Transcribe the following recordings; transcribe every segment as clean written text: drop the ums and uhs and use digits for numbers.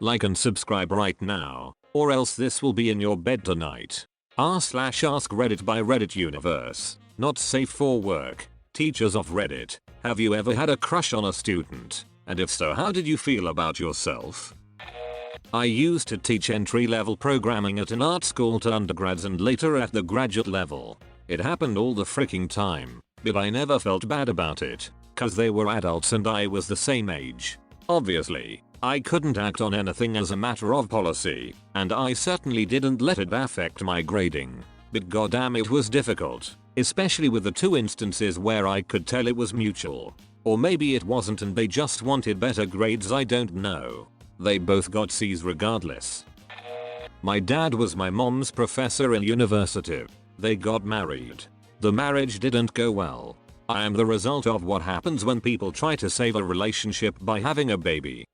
Like and subscribe right now, or else this will be in your bed tonight. r/AskReddit by Reddit Universe. Not safe for work. Teachers of Reddit, have you ever had a crush on a student? And if so, how did you feel about yourself? I used to teach entry-level programming at an art school to undergrads and later at the graduate level. It happened all the freaking time, but I never felt bad about it, cause they were adults and I was the same age. Obviously, I couldn't act on anything as a matter of policy, and I certainly didn't let it affect my grading. But goddamn, it was difficult, especially with the 2 instances where I could tell it was mutual. Or maybe it wasn't and they just wanted better grades, I don't know. They both got C's regardless. My dad was my mom's professor in university. They got married. The marriage didn't go well. I am the result of what happens when people try to save a relationship by having a baby.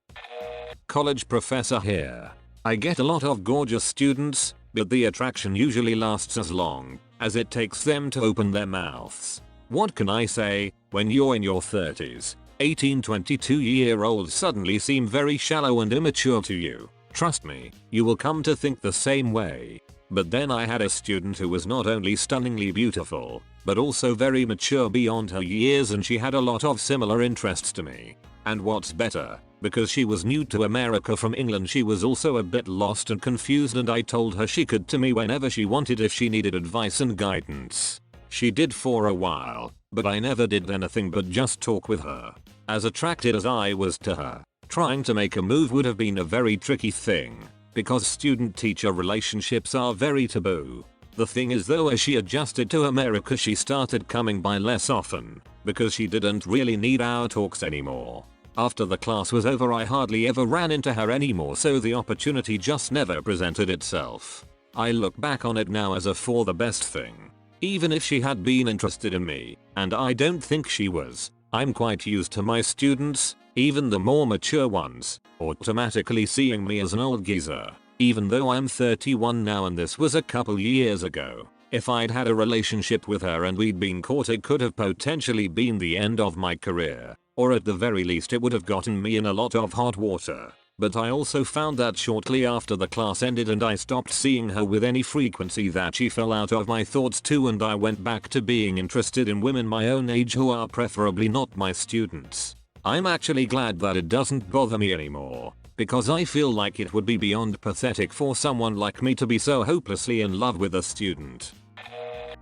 College professor here. I get a lot of gorgeous students, but the attraction usually lasts as long as it takes them to open their mouths. What can I say, when you're in your 30s, 18-22-year-olds suddenly seem very shallow and immature to you. Trust me, you will come to think the same way. But then I had a student who was not only stunningly beautiful, but also very mature beyond her years, and she had a lot of similar interests to me. And what's better, because she was new to America from England, she was also a bit lost and confused, and I told her she could to me whenever she wanted if she needed advice and guidance. She did for a while, but I never did anything but just talk with her. As attracted as I was to her, trying to make a move would have been a very tricky thing, because student-teacher relationships are very taboo. The thing is though, as she adjusted to America she started coming by less often, because she didn't really need our talks anymore. After the class was over I hardly ever ran into her anymore, so the opportunity just never presented itself. I look back on it now as a for the best thing. Even if she had been interested in me, and I don't think she was, I'm quite used to my students, even the more mature ones, automatically seeing me as an old geezer. Even though I'm 31 now and this was a couple years ago, if I'd had a relationship with her and we'd been caught, it could have potentially been the end of my career, or at the very least it would have gotten me in a lot of hot water. But I also found that shortly after the class ended and I stopped seeing her with any frequency that she fell out of my thoughts too, and I went back to being interested in women my own age who are preferably not my students. I'm actually glad that it doesn't bother me anymore, because I feel like it would be beyond pathetic for someone like me to be so hopelessly in love with a student.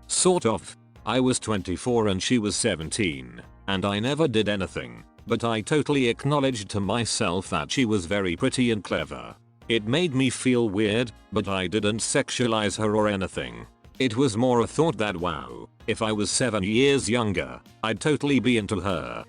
Sort of. I was 24 and she was 17, and I never did anything. But I totally acknowledged to myself that she was very pretty and clever. It made me feel weird, but I didn't sexualize her or anything. It was more a thought that wow, if I was 7 years younger, I'd totally be into her.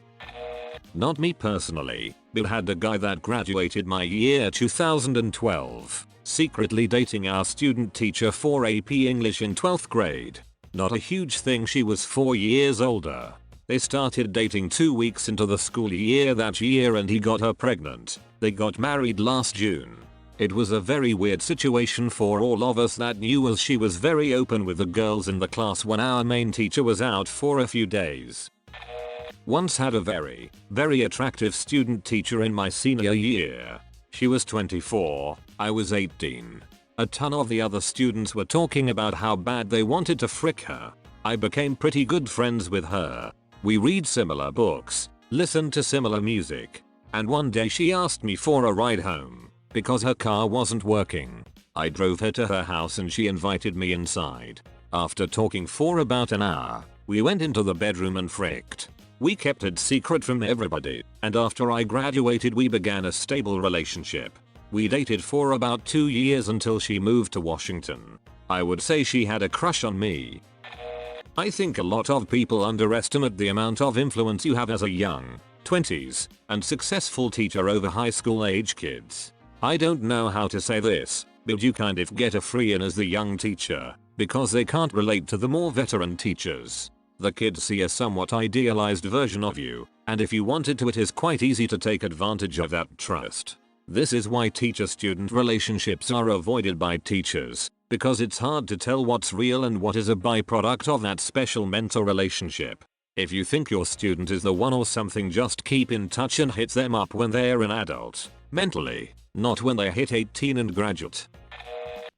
Not me personally, but had a guy that graduated my year 2012, secretly dating our student teacher for AP English in 12th grade. Not a huge thing, she was 4 years older. They started dating 2 weeks into the school year that year and he got her pregnant. They got married last June. It was a very weird situation for all of us that knew, as she was very open with the girls in the class when our main teacher was out for a few days. Once had a very attractive student teacher in my senior year. She was 24, I was 18. A ton of the other students were talking about how bad they wanted to frick her. I became pretty good friends with her. We read similar books, listened to similar music, and one day she asked me for a ride home because her car wasn't working. I drove her to her house and she invited me inside. After talking for about an hour, we went into the bedroom and fricked. We kept it secret from everybody, and after I graduated we began a stable relationship. We dated for about 2 years until she moved to Washington. I would say she had a crush on me. I think a lot of people underestimate the amount of influence you have as a young, 20s, and successful teacher over high school age kids. I don't know how to say this, but you kind of get a free in as the young teacher, because they can't relate to the more veteran teachers. The kids see a somewhat idealized version of you, and if you wanted to, it is quite easy to take advantage of that trust. This is why teacher-student relationships are avoided by teachers, because it's hard to tell what's real and what is a byproduct of that special mentor relationship. If you think your student is the one or something, just keep in touch and hit them up when they're an adult. Mentally. Not when they hit 18 and graduate.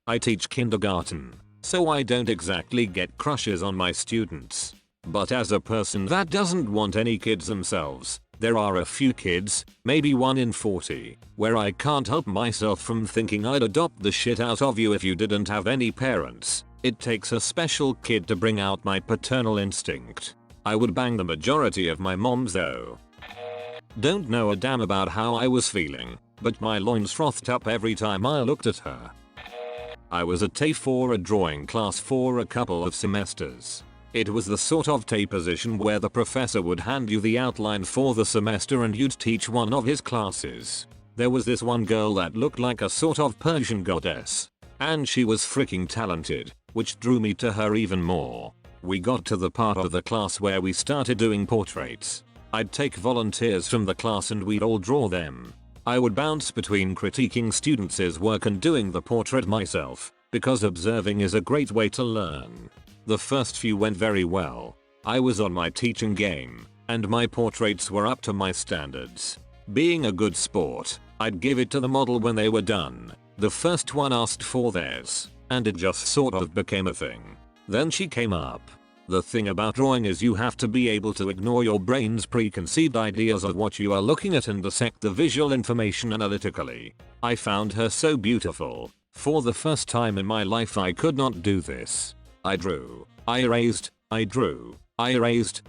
I teach kindergarten, so I don't exactly get crushes on my students. But as a person that doesn't want any kids themselves, there are a few kids, maybe 1 in 40, where I can't help myself from thinking I'd adopt the shit out of you if you didn't have any parents. It takes a special kid to bring out my paternal instinct. I would bang the majority of my moms though. Don't know a damn about how I was feeling, but my loins frothed up every time I looked at her. I was a TA for a drawing class for a couple of semesters. It was the sort of TA position where the professor would hand you the outline for the semester and you'd teach one of his classes. There was this one girl that looked like a sort of Persian goddess. And she was freaking talented, which drew me to her even more. We got to the part of the class where we started doing portraits. I'd take volunteers from the class and we'd all draw them. I would bounce between critiquing students' work and doing the portrait myself, because observing is a great way to learn. The first few went very well. I was on my teaching game, and my portraits were up to my standards. Being a good sport, I'd give it to the model when they were done. The first one asked for theirs, and it just sort of became a thing. Then she came up. The thing about drawing is you have to be able to ignore your brain's preconceived ideas of what you are looking at and dissect the visual information analytically. I found her so beautiful. For the first time in my life I could not do this. I drew, I erased, I drew, I erased,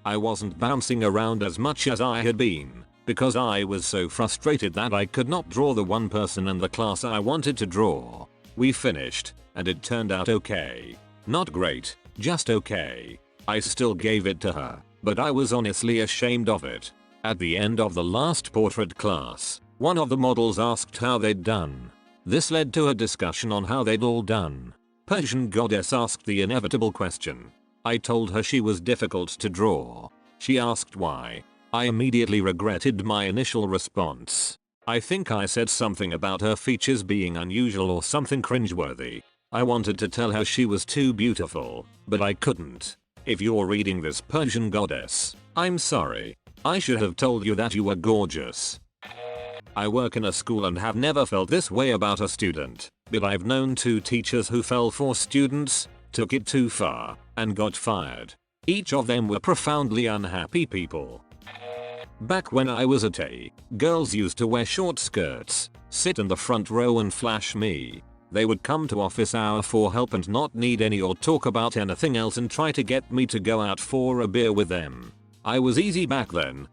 I wasn't bouncing around as much as I had been, because I was so frustrated that I could not draw the one person in the class I wanted to draw. We finished, and it turned out okay. Not great, just okay. I still gave it to her, but I was honestly ashamed of it. At the end of the last portrait class, one of the models asked how they'd done. This led to a discussion on how they'd all done. Persian goddess asked the inevitable question. I told her she was difficult to draw. She asked why. I immediately regretted my initial response. I think I said something about her features being unusual or something cringeworthy. I wanted to tell her she was too beautiful, but I couldn't. If you're reading this, Persian goddess, I'm sorry. I should have told you that you were gorgeous. I work in a school and have never felt this way about a student, but I've known 2 teachers who fell for students, took it too far, and got fired. Each of them were profoundly unhappy people. Back when I was at A, girls used to wear short skirts, sit in the front row and flash me. They would come to office hour for help and not need any or talk about anything else and try to get me to go out for a beer with them. I was easy back then,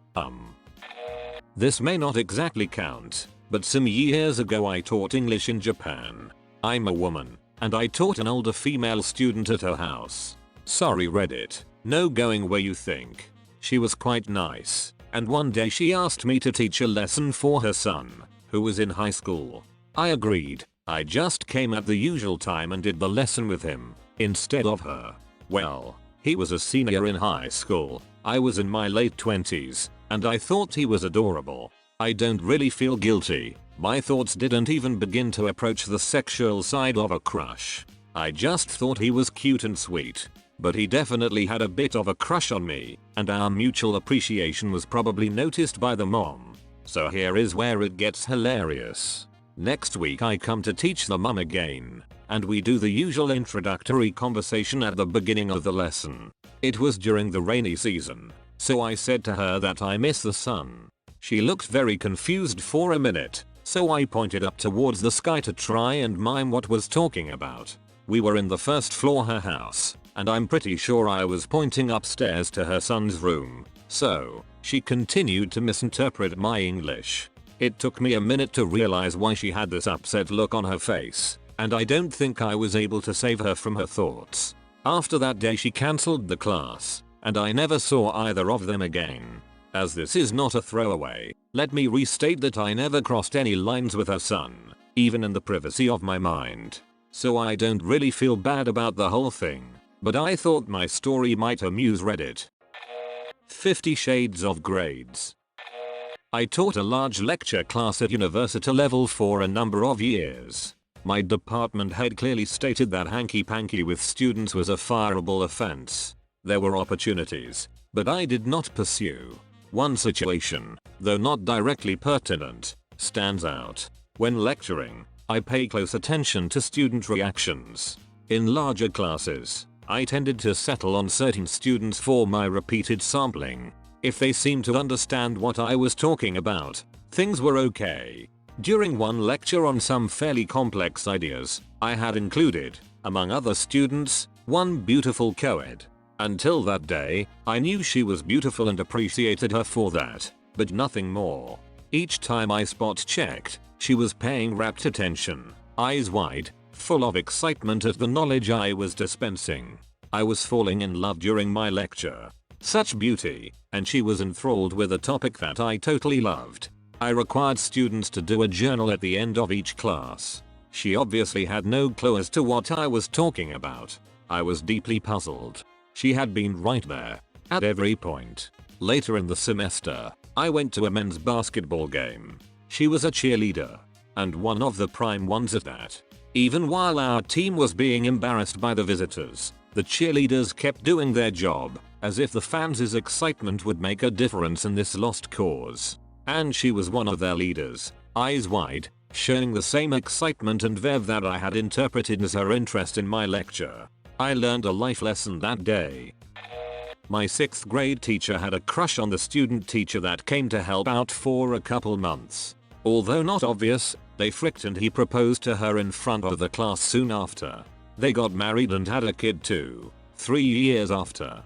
This may not exactly count, but some years ago I taught English in Japan. I'm a woman, and I taught an older female student at her house. Sorry Reddit, no going where you think. She was quite nice, and one day she asked me to teach a lesson for her son, who was in high school. I agreed. I just came at the usual time and did the lesson with him, instead of her. Well, he was a senior in high school, I was in my late 20s, and I thought he was adorable. I don't really feel guilty, my thoughts didn't even begin to approach the sexual side of a crush. I just thought he was cute and sweet. But he definitely had a bit of a crush on me, and our mutual appreciation was probably noticed by the mom. So here is where it gets hilarious. Next week I come to teach the mum again, and we do the usual introductory conversation at the beginning of the lesson. It was during the rainy season, so I said to her that I miss the sun. She looked very confused for a minute, so I pointed up towards the sky to try and mime what was talking about. We were in the first floor her house, and I'm pretty sure I was pointing upstairs to her son's room, so she continued to misinterpret my English. It took me a minute to realize why she had this upset look on her face, and I don't think I was able to save her from her thoughts. After that day she cancelled the class, and I never saw either of them again. As this is not a throwaway, let me restate that I never crossed any lines with her son, even in the privacy of my mind. So I don't really feel bad about the whole thing, but I thought my story might amuse Reddit. 50 Shades of Grades. I taught a large lecture class at university level for a number of years. My department head clearly stated that hanky-panky with students was a fireable offense. There were opportunities, but I did not pursue. One situation, though not directly pertinent, stands out. When lecturing, I pay close attention to student reactions. In larger classes, I tended to settle on certain students for my repeated sampling. If they seemed to understand what I was talking about, things were okay. During one lecture on some fairly complex ideas, I had included, among other students, one beautiful co-ed. Until that day, I knew she was beautiful and appreciated her for that, but nothing more. Each time I spot checked, she was paying rapt attention, eyes wide, full of excitement at the knowledge I was dispensing. I was falling in love during my lecture. Such beauty, and she was enthralled with a topic that I totally loved. I required students to do a journal at the end of each class. She obviously had no clue as to what I was talking about. I was deeply puzzled. She had been right there, at every point. Later in the semester, I went to a men's basketball game. She was a cheerleader, and one of the prime ones at that. Even while our team was being embarrassed by the visitors, the cheerleaders kept doing their job, as if the fans' excitement would make a difference in this lost cause. And she was one of their leaders, eyes wide, showing the same excitement and verve that I had interpreted as her interest in my lecture. I learned a life lesson that day. My 6th grade teacher had a crush on the student teacher that came to help out for a couple months. Although not obvious, they fricked and he proposed to her in front of the class soon after. They got married and had a kid too, 3 years after.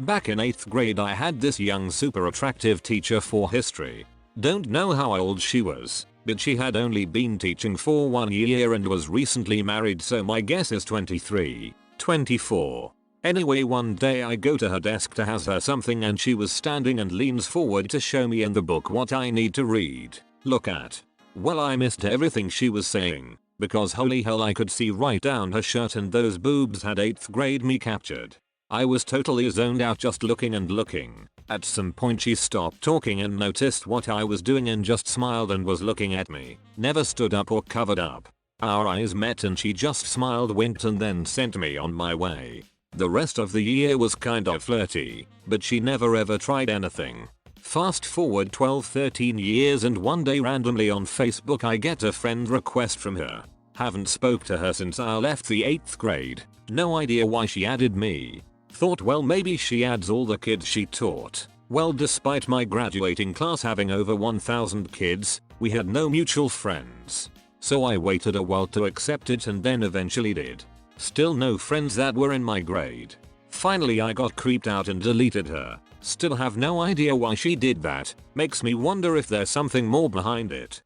Back in 8th grade I had this young super attractive teacher for history. Don't know how old she was, but she had only been teaching for 1 year and was recently married, so my guess is 23, 24. Anyway, one day I go to her desk to ask her something and she was standing and leans forward to show me in the book what I need to read. Look at. Well, I missed everything she was saying, because holy hell I could see right down her shirt and those boobs had 8th grade me captured. I was totally zoned out just looking and looking. At some point she stopped talking and noticed what I was doing and just smiled and was looking at me. Never stood up or covered up. Our eyes met and she just smiled, winked and then sent me on my way. The rest of the year was kinda flirty, but she never ever tried anything. Fast forward 12-13 years and one day randomly on Facebook I get a friend request from her. Haven't spoke to her since I left the 8th grade. No idea why she added me. Thought well maybe she adds all the kids she taught. Well, despite my graduating class having over 1,000 kids, we had no mutual friends. So I waited a while to accept it and then eventually did. Still no friends that were in my grade. Finally I got creeped out and deleted her. Still have no idea why she did that. Makes me wonder if there's something more behind it.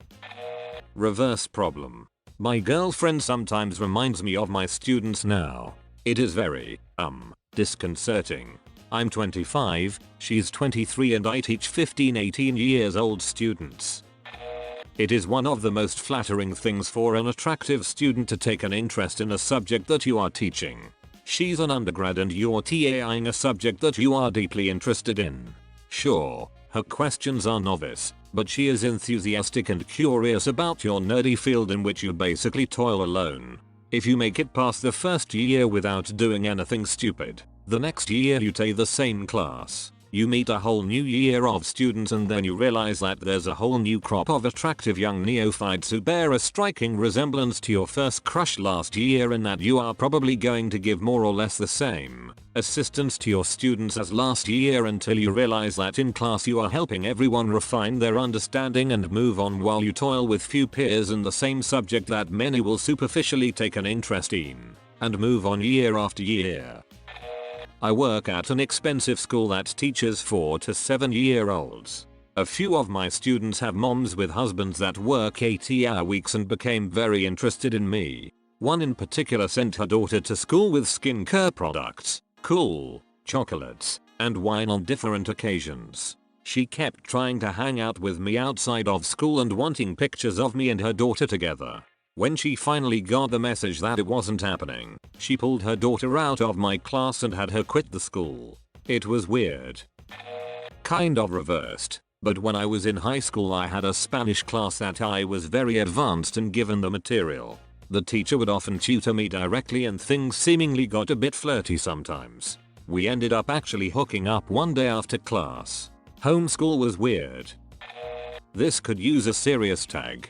Reverse problem. My girlfriend sometimes reminds me of my students now. It is very, disconcerting. I'm 25, she's 23 and I teach 15-18 years old students. It is one of the most flattering things for an attractive student to take an interest in a subject that you are teaching. She's an undergrad and you're TAing a subject that you are deeply interested in. Sure, her questions are novice, but she is enthusiastic and curious about your nerdy field in which you basically toil alone. If you make it past the first year without doing anything stupid, the next year you take the same class. You meet a whole new year of students and then you realize that there's a whole new crop of attractive young neophytes who bear a striking resemblance to your first crush last year, and that you are probably going to give more or less the same assistance to your students as last year until you realize that in class you are helping everyone refine their understanding and move on while you toil with few peers in the same subject that many will superficially take an interest in and move on year after year. I work at an expensive school that teaches 4 to 7 year olds. A few of my students have moms with husbands that work 80-hour weeks and became very interested in me. One in particular sent her daughter to school with skincare products, cool, chocolates, and wine on different occasions. She kept trying to hang out with me outside of school and wanting pictures of me and her daughter together. When she finally got the message that it wasn't happening, she pulled her daughter out of my class and had her quit the school. It was weird. Kind of reversed, but when I was in high school I had a Spanish class that I was very advanced in given the material. The teacher would often tutor me directly and things seemingly got a bit flirty sometimes. We ended up actually hooking up one day after class. Homeschool was weird. This could use a serious tag.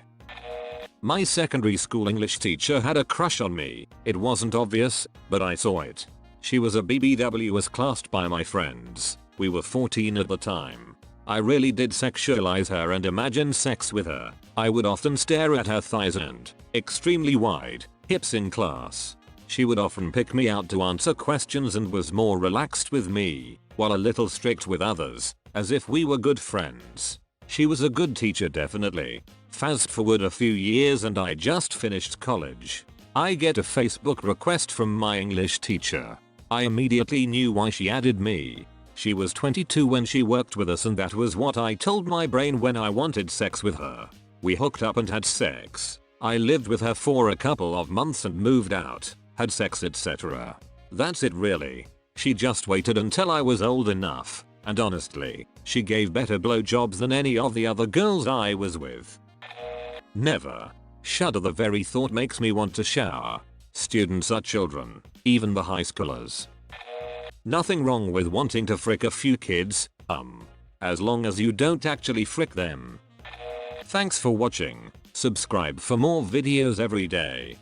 My secondary school English teacher had a crush on me. It wasn't obvious, but I saw it. She was a BBW as classed by my friends. We were 14 at the time. I really did sexualize her and imagine sex with her. I would often stare at her thighs and extremely wide hips in class. She would often pick me out to answer questions and was more relaxed with me, while a little strict with others, as if we were good friends. She was a good teacher definitely. Fast forward a few years and I just finished college. I get a Facebook request from my English teacher. I immediately knew why she added me. She was 22 when she worked with us and that was what I told my brain when I wanted sex with her. We hooked up and had sex. I lived with her for a couple of months and moved out, had sex etc. That's it really. She just waited until I was old enough, and honestly, she gave better blowjobs than any of the other girls I was with. Never. Shudder, the very thought makes me want to shower. Students are children, even the high schoolers. Nothing wrong with wanting to frick a few kids, as long as you don't actually frick them. Thanks for watching. Subscribe for more videos every day.